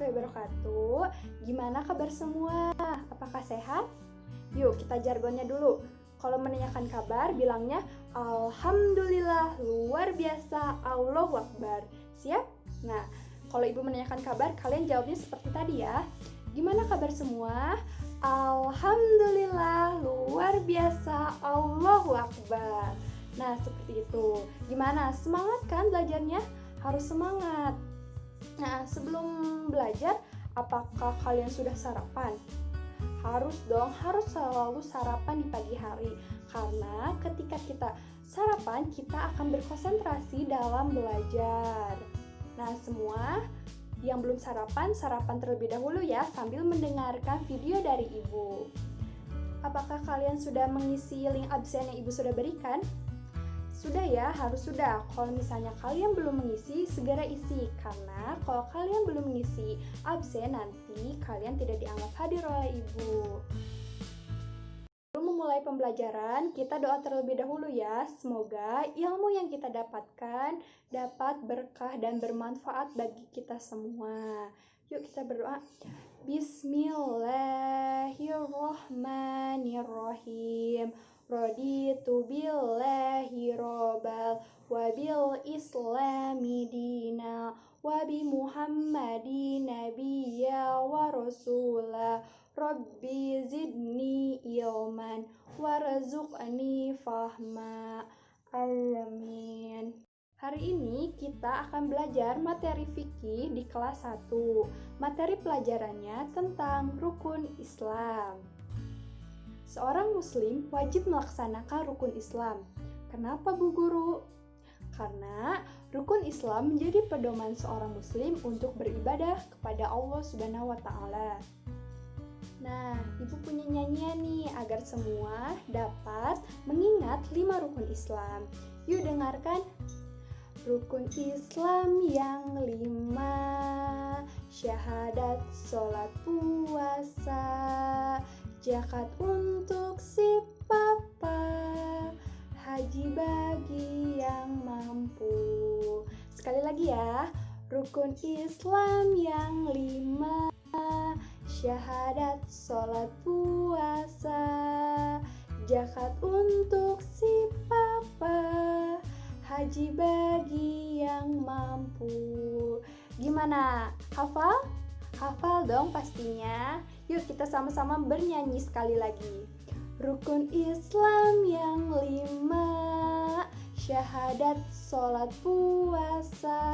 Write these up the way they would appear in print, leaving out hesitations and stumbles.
warahmatullahi wabarakatuh. Gimana kabar semua? Apakah sehat? Yuk kita jargonnya dulu. Kalau menanyakan kabar, bilangnya Alhamdulillah, luar biasa, Allahu Akbar. Siap? Nah, kalau ibu menanyakan kabar, kalian jawabnya seperti tadi ya. Gimana kabar semua? Alhamdulillah, luar biasa, Allahu Akbar. Nah, seperti itu. Gimana? Semangat kan belajarnya? Harus semangat. Nah, sebelum belajar, apakah kalian sudah sarapan? Harus dong, harus selalu sarapan di pagi hari. Karena ketika kita sarapan, kita akan berkonsentrasi dalam belajar. Nah, semua yang belum sarapan, sarapan terlebih dahulu ya, sambil mendengarkan video dari ibu. Apakah kalian sudah mengisi link absen yang ibu sudah berikan? Sudah ya, harus sudah. Kalau misalnya kalian belum mengisi, segera isi. Karena kalau kalian belum mengisi absen, nanti kalian tidak dianggap hadir oleh ibu. Sebelum memulai pembelajaran, kita doa terlebih dahulu ya. Semoga ilmu yang kita dapatkan dapat berkah dan bermanfaat bagi kita semua. Yuk kita berdoa. Bismillahirrahmanirrahim. Raditu billahi robbal wa bil islami dina wa bi muhammadin nabiyya wa rasula rabbi zidni ilman warzuqni fahma. Amin. Hari ini kita akan belajar materi fikih di kelas 1. Materi pelajarannya tentang rukun Islam. Seorang muslim wajib melaksanakan rukun Islam. Kenapa Bu Guru? Karena rukun Islam menjadi pedoman seorang muslim untuk beribadah kepada Allah Subhanahu wa taala. Nah, ibu punya nyanyian nih agar semua dapat mengingat 5 rukun Islam. Yuk dengarkan. Rukun Islam yang 5, syahadat, sholat, puasa, zakat untuk si papa, haji bagi yang mampu. Sekali lagi ya, rukun Islam yang 5, syahadat, sholat, puasa, zakat untuk si papa, haji bagi yang mampu. Gimana? Hafal? Hafal dong pastinya. Yuk kita sama-sama bernyanyi sekali lagi. Rukun Islam yang 5, syahadat, sholat, puasa,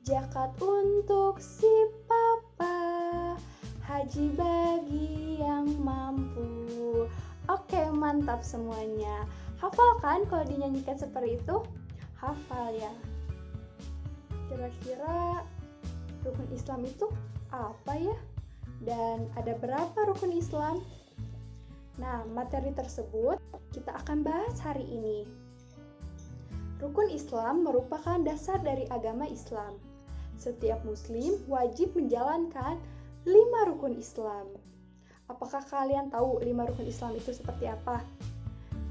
zakat untuk si papa, haji bagi yang mampu. Oke, mantap semuanya. Hafal kan kalau dinyanyikan seperti itu? Hafal ya. Kira-kira rukun Islam itu apa ya? Dan ada berapa rukun Islam? Nah, materi tersebut kita akan bahas hari ini. Rukun Islam merupakan dasar dari agama Islam. Setiap muslim wajib menjalankan 5 rukun Islam. Apakah kalian tahu 5 rukun Islam itu seperti apa?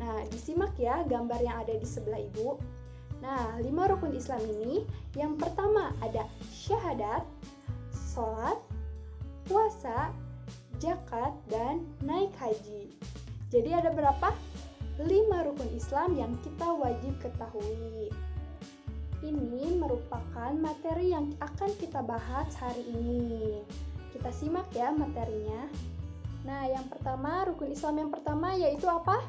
Nah, disimak ya gambar yang ada di sebelah ibu. Nah, 5 rukun Islam ini, yang pertama ada syahadat, sholat, puasa, zakat, dan naik haji. Jadi ada berapa? 5 rukun Islam yang kita wajib ketahui. Ini merupakan materi yang akan kita bahas hari ini. Kita simak ya materinya. Nah, yang pertama, rukun Islam yang pertama yaitu apa?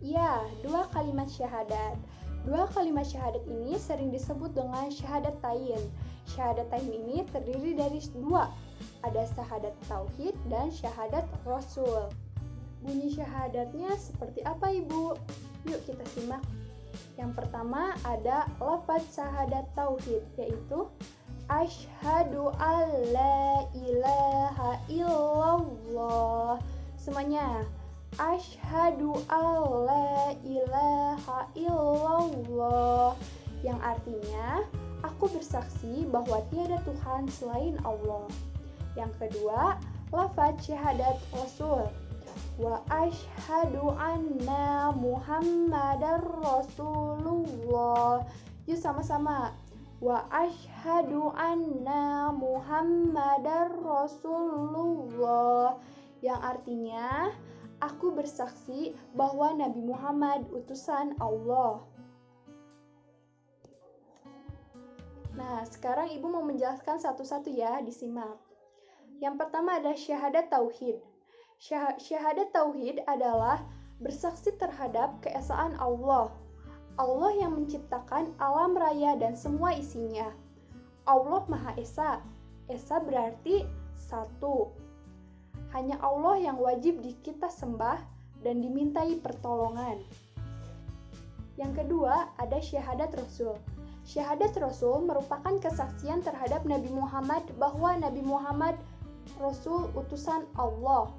Ya, 2 kalimat syahadat. 2 kalimat syahadat ini sering disebut dengan syahadatain. Syahadatain ini terdiri dari 2. Ada syahadat tauhid dan syahadat rasul. Bunyi syahadatnya seperti apa Ibu? Yuk kita simak. Yang pertama ada lafaz syahadat tauhid, yaitu asyhadu alla ilaha illallah. Semuanya. Asyhadu alla ilaha illallah, yang artinya aku bersaksi bahwa tiada Tuhan selain Allah. Yang kedua, lafaz syahadat rasul. Wa asyhadu anna Muhammadar Rasulullah. Yuk sama-sama. wa asyhadu anna Muhammadar Rasulullah, yang artinya aku bersaksi bahwa Nabi Muhammad utusan Allah. Nah, sekarang Ibu mau menjelaskan satu-satu ya, disimak. Yang pertama ada syahadat tauhid. Syahadat tauhid adalah bersaksi terhadap keesaan Allah. Allah yang menciptakan alam raya dan semua isinya. Allah Maha Esa. Esa berarti satu. Hanya Allah yang wajib kita sembah dan dimintai pertolongan. Yang kedua ada syahadat Rasul. Syahadat Rasul merupakan kesaksian terhadap Nabi Muhammad bahwa Nabi Muhammad Rasul utusan Allah.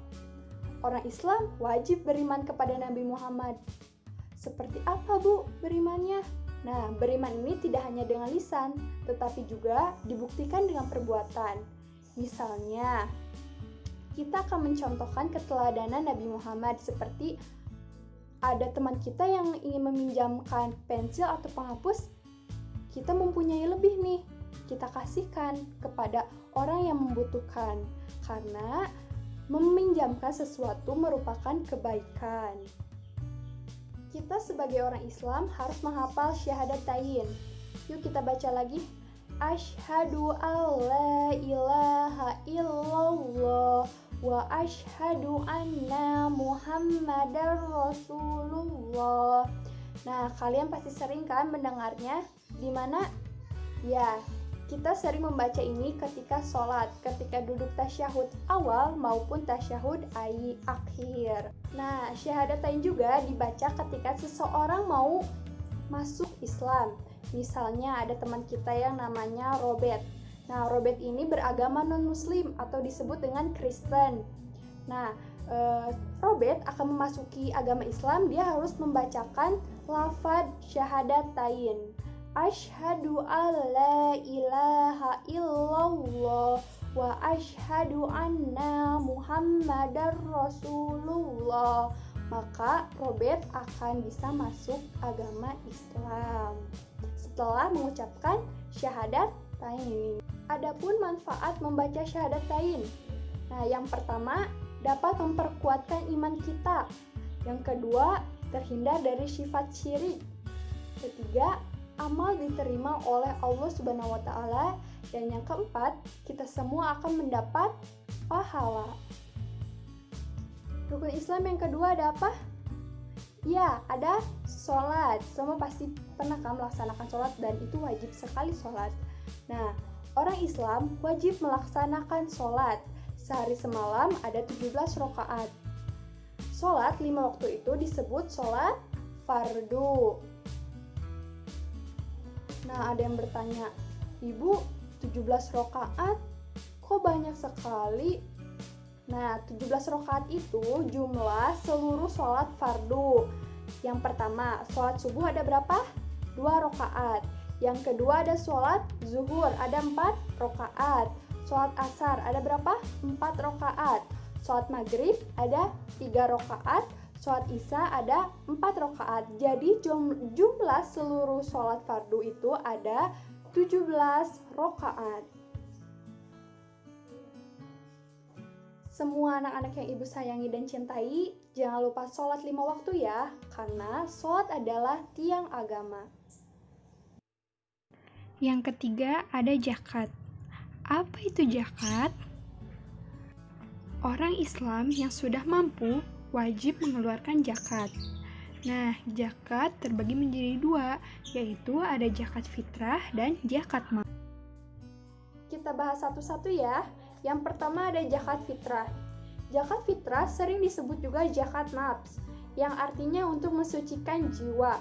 Orang Islam wajib beriman kepada Nabi Muhammad. Seperti apa, Bu, berimannya? Nah, beriman ini tidak hanya dengan lisan, tetapi juga dibuktikan dengan perbuatan. Misalnya, kita akan mencontohkan keteladanan Nabi Muhammad seperti ada teman kita yang ingin meminjamkan pensil atau penghapus, kita mempunyai lebih nih, kita kasihkan kepada orang yang membutuhkan, karena meminjamkan sesuatu merupakan kebaikan. Kita sebagai orang Islam harus menghafal syahadat tain. Yuk kita baca lagi. Asyhadu alla ilaha illallah wa asyhadu anna Muhammadar Rasulullah. Nah, kalian pasti sering kan mendengarnya? Di mana? Ya, kita sering membaca ini ketika sholat, ketika duduk tasyahud awal maupun tasyahud akhir. Nah, syahadatain juga dibaca ketika seseorang mau masuk Islam. Misalnya ada teman kita yang namanya Robert. Nah, Robert ini beragama non-muslim atau disebut dengan Kristen. Nah, Robert akan memasuki agama Islam, dia harus membacakan lafaz syahadatain. Asyhadu alla ilaha illallah wa asyhadu anna Muhammadar Rasulullah. Maka Robert akan bisa masuk agama Islam setelah mengucapkan syahadatain. Adapun manfaat membaca syahadatain. Nah, yang pertama dapat memperkuatkan iman kita. Yang kedua, terhindar dari sifat syirik. Ketiga, amal diterima oleh Allah Subhanahu wa taala, dan yang keempat, kita semua akan mendapat pahala. Rukun Islam yang kedua ada apa? Ya, ada sholat. Semua pasti pernah kan melaksanakan sholat, dan itu wajib sekali sholat. Nah, orang Islam wajib melaksanakan sholat. Sehari semalam ada 17 rakaat. Sholat 5 waktu itu disebut sholat fardu. Nah, ada yang bertanya, Ibu, 17 rakaat kok banyak sekali? Nah, 17 rakaat itu jumlah seluruh sholat fardu. Yang pertama, sholat subuh ada berapa? 2 rakaat. Yang kedua ada sholat zuhur, ada 4 rakaat. Sholat asar ada berapa? 4 rakaat. Sholat maghrib ada 3 rakaat. Sholat isya ada 4 rakaat. Jadi jumlah seluruh sholat fardu itu ada 17 rakaat. Semua anak-anak yang Ibu sayangi dan cintai, jangan lupa sholat 5 waktu ya, karena sholat adalah tiang agama. Yang ketiga ada zakat. Apa itu zakat? Orang Islam yang sudah mampu wajib mengeluarkan zakat. Nah, zakat terbagi menjadi 2, yaitu ada zakat fitrah dan zakat mal. Kita bahas satu-satu ya. Yang pertama ada zakat fitrah. Zakat fitrah sering disebut juga zakat nafs, yang artinya untuk mensucikan jiwa.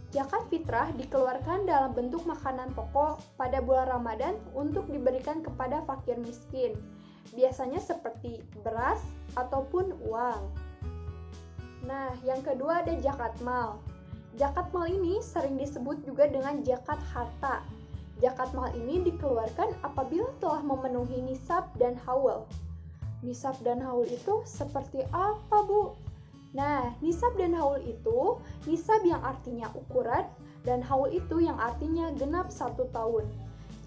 Zakat fitrah dikeluarkan dalam bentuk makanan pokok pada bulan Ramadan untuk diberikan kepada fakir miskin. Biasanya seperti beras ataupun uang. Nah, yang kedua ada zakat mal. Zakat mal ini sering disebut juga dengan zakat harta. Zakat mal ini dikeluarkan apabila telah memenuhi nisab dan haul. Nisab dan haul itu seperti apa, Bu? Nah, nisab dan haul itu nisab yang artinya ukuran dan haul itu yang artinya genap 1 tahun.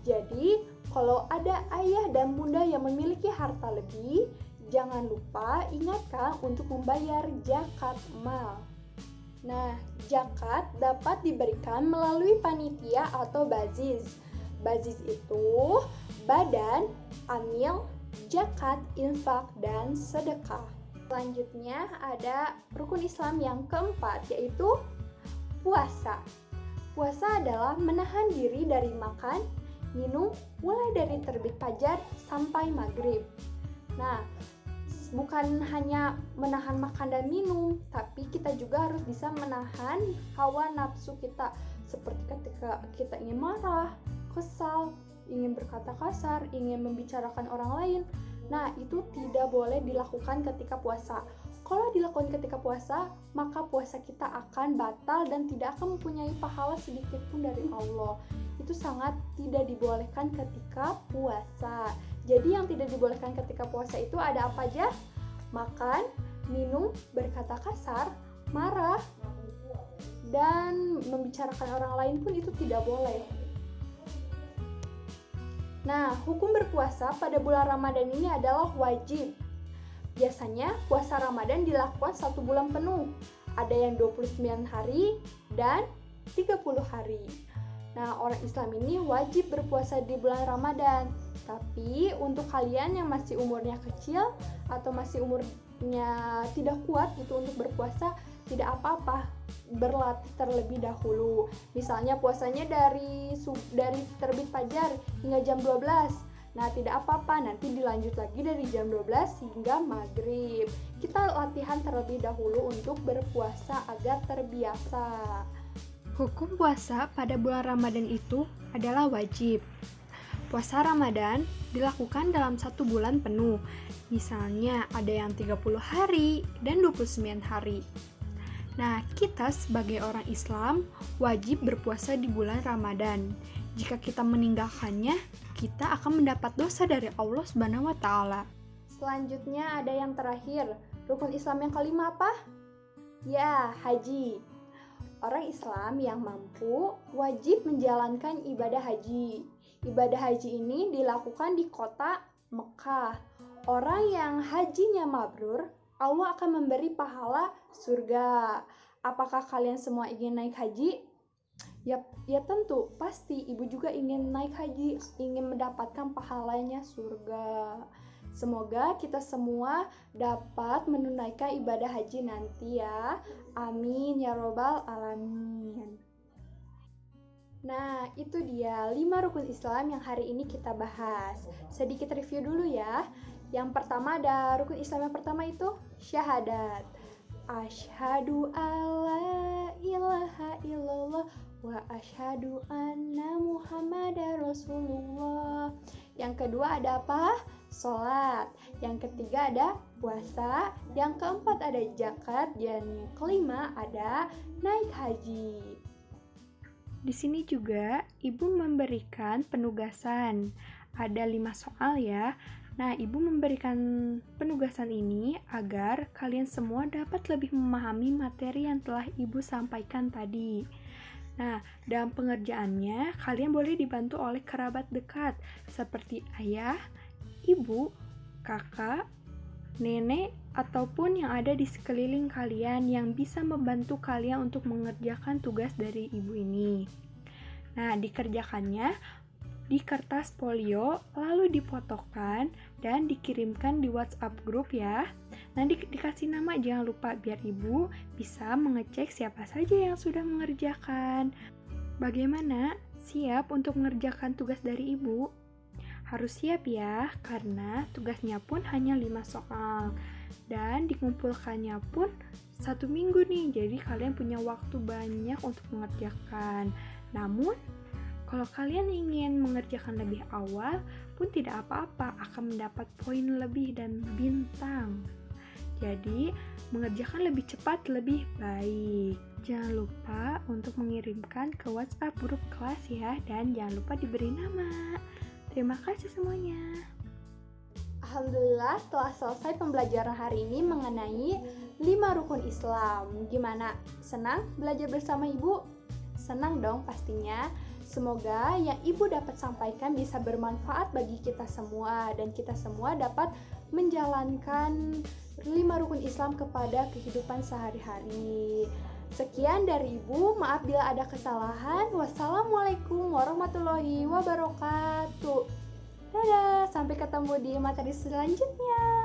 Jadi, kalau ada ayah dan bunda yang memiliki harta lebih, jangan lupa ingatkan untuk membayar zakat mal. Nah, zakat dapat diberikan melalui panitia atau baziz. Baziz itu badan amil zakat, infak, dan sedekah. Selanjutnya ada rukun Islam yang keempat, yaitu puasa. Puasa adalah menahan diri dari makan, minum, mulai dari terbit fajar sampai maghrib. Nah, bukan hanya menahan makan dan minum, tapi kita juga harus bisa menahan hawa nafsu kita. Seperti ketika kita ingin marah, kesal, ingin berkata kasar, ingin membicarakan orang lain. Nah, itu tidak boleh dilakukan ketika puasa. Kalau dilakukan ketika puasa, maka puasa kita akan batal dan tidak akan mempunyai pahala sedikit pun dari Allah. Itu sangat tidak dibolehkan ketika puasa. Jadi yang tidak dibolehkan ketika puasa itu ada apa aja? Makan, minum, berkata kasar, marah, dan membicarakan orang lain pun itu tidak boleh. Nah, hukum berpuasa pada bulan Ramadan ini adalah wajib. Biasanya puasa Ramadan dilakukan 1 bulan penuh. Ada yang 29 hari dan 30 hari. Nah, orang Islam ini wajib berpuasa di bulan Ramadan. Tapi untuk kalian yang masih umurnya kecil atau masih umurnya tidak kuat gitu untuk berpuasa, tidak apa-apa, berlatih terlebih dahulu. Misalnya puasanya dari terbit fajar hingga jam 12. Nah, tidak apa-apa, nanti dilanjut lagi dari jam 12 hingga maghrib. Kita latihan terlebih dahulu untuk berpuasa agar terbiasa. Hukum puasa pada bulan Ramadan itu adalah wajib. Puasa Ramadan dilakukan dalam 1 bulan penuh. Misalnya ada yang 30 hari dan 29 hari. Nah, kita sebagai orang Islam wajib berpuasa di bulan Ramadan. Jika kita meninggalkannya, kita akan mendapat dosa dari Allah Subhanahu wa taala. Selanjutnya ada yang terakhir, rukun Islam yang kelima apa? Ya, haji. Orang Islam yang mampu wajib menjalankan ibadah haji. Ibadah haji ini dilakukan di kota Mekah. Orang yang hajinya mabrur, Allah akan memberi pahala surga. Apakah kalian semua ingin naik haji? Ya tentu, pasti ibu juga ingin naik haji, ingin mendapatkan pahalanya surga. Semoga kita semua dapat menunaikan ibadah haji nanti ya. Amin ya robbal alamin. Nah, itu dia 5 rukun Islam yang hari ini kita bahas. Sedikit review dulu ya. Yang pertama ada rukun Islam yang pertama itu syahadat. Asyhadu alla ilaha illallah wa asyhadu anna Muhammadar Rasulullah. Yang kedua ada apa? Salat. Yang ketiga ada puasa. Yang keempat ada zakat. Dan yang kelima ada naik haji. Di sini juga Ibu memberikan penugasan. Ada 5 soal ya. Nah, Ibu memberikan penugasan ini agar kalian semua dapat lebih memahami materi yang telah Ibu sampaikan tadi. Nah, dalam pengerjaannya, kalian boleh dibantu oleh kerabat dekat, seperti ayah, ibu, kakak, nenek, ataupun yang ada di sekeliling kalian yang bisa membantu kalian untuk mengerjakan tugas dari ibu ini. Nah, dikerjakannya di kertas folio, lalu dipotokkan dan dikirimkan di WhatsApp grup ya. Nanti dikasih nama, jangan lupa, biar ibu bisa mengecek siapa saja yang sudah mengerjakan. Bagaimana? Siap untuk mengerjakan tugas dari ibu? Harus siap ya, karena tugasnya pun hanya 5 soal. Dan dikumpulkannya pun 1 minggu nih, jadi kalian punya waktu banyak untuk mengerjakan. Namun, kalau kalian ingin mengerjakan lebih awal pun tidak apa-apa, akan mendapat poin lebih dan bintang. Jadi, mengerjakan lebih cepat lebih baik. Jangan lupa untuk mengirimkan ke WhatsApp grup kelas ya, dan jangan lupa diberi nama. Terima kasih semuanya. Alhamdulillah, telah selesai pembelajaran hari ini mengenai 5 rukun Islam. Gimana? Senang belajar bersama ibu? Senang dong pastinya. Semoga yang Ibu dapat sampaikan bisa bermanfaat bagi kita semua dan kita semua dapat menjalankan 5 rukun Islam kepada kehidupan sehari-hari. Sekian dari Ibu, maaf bila ada kesalahan. Wassalamualaikum warahmatullahi wabarakatuh. Dadah, sampai ketemu di materi selanjutnya.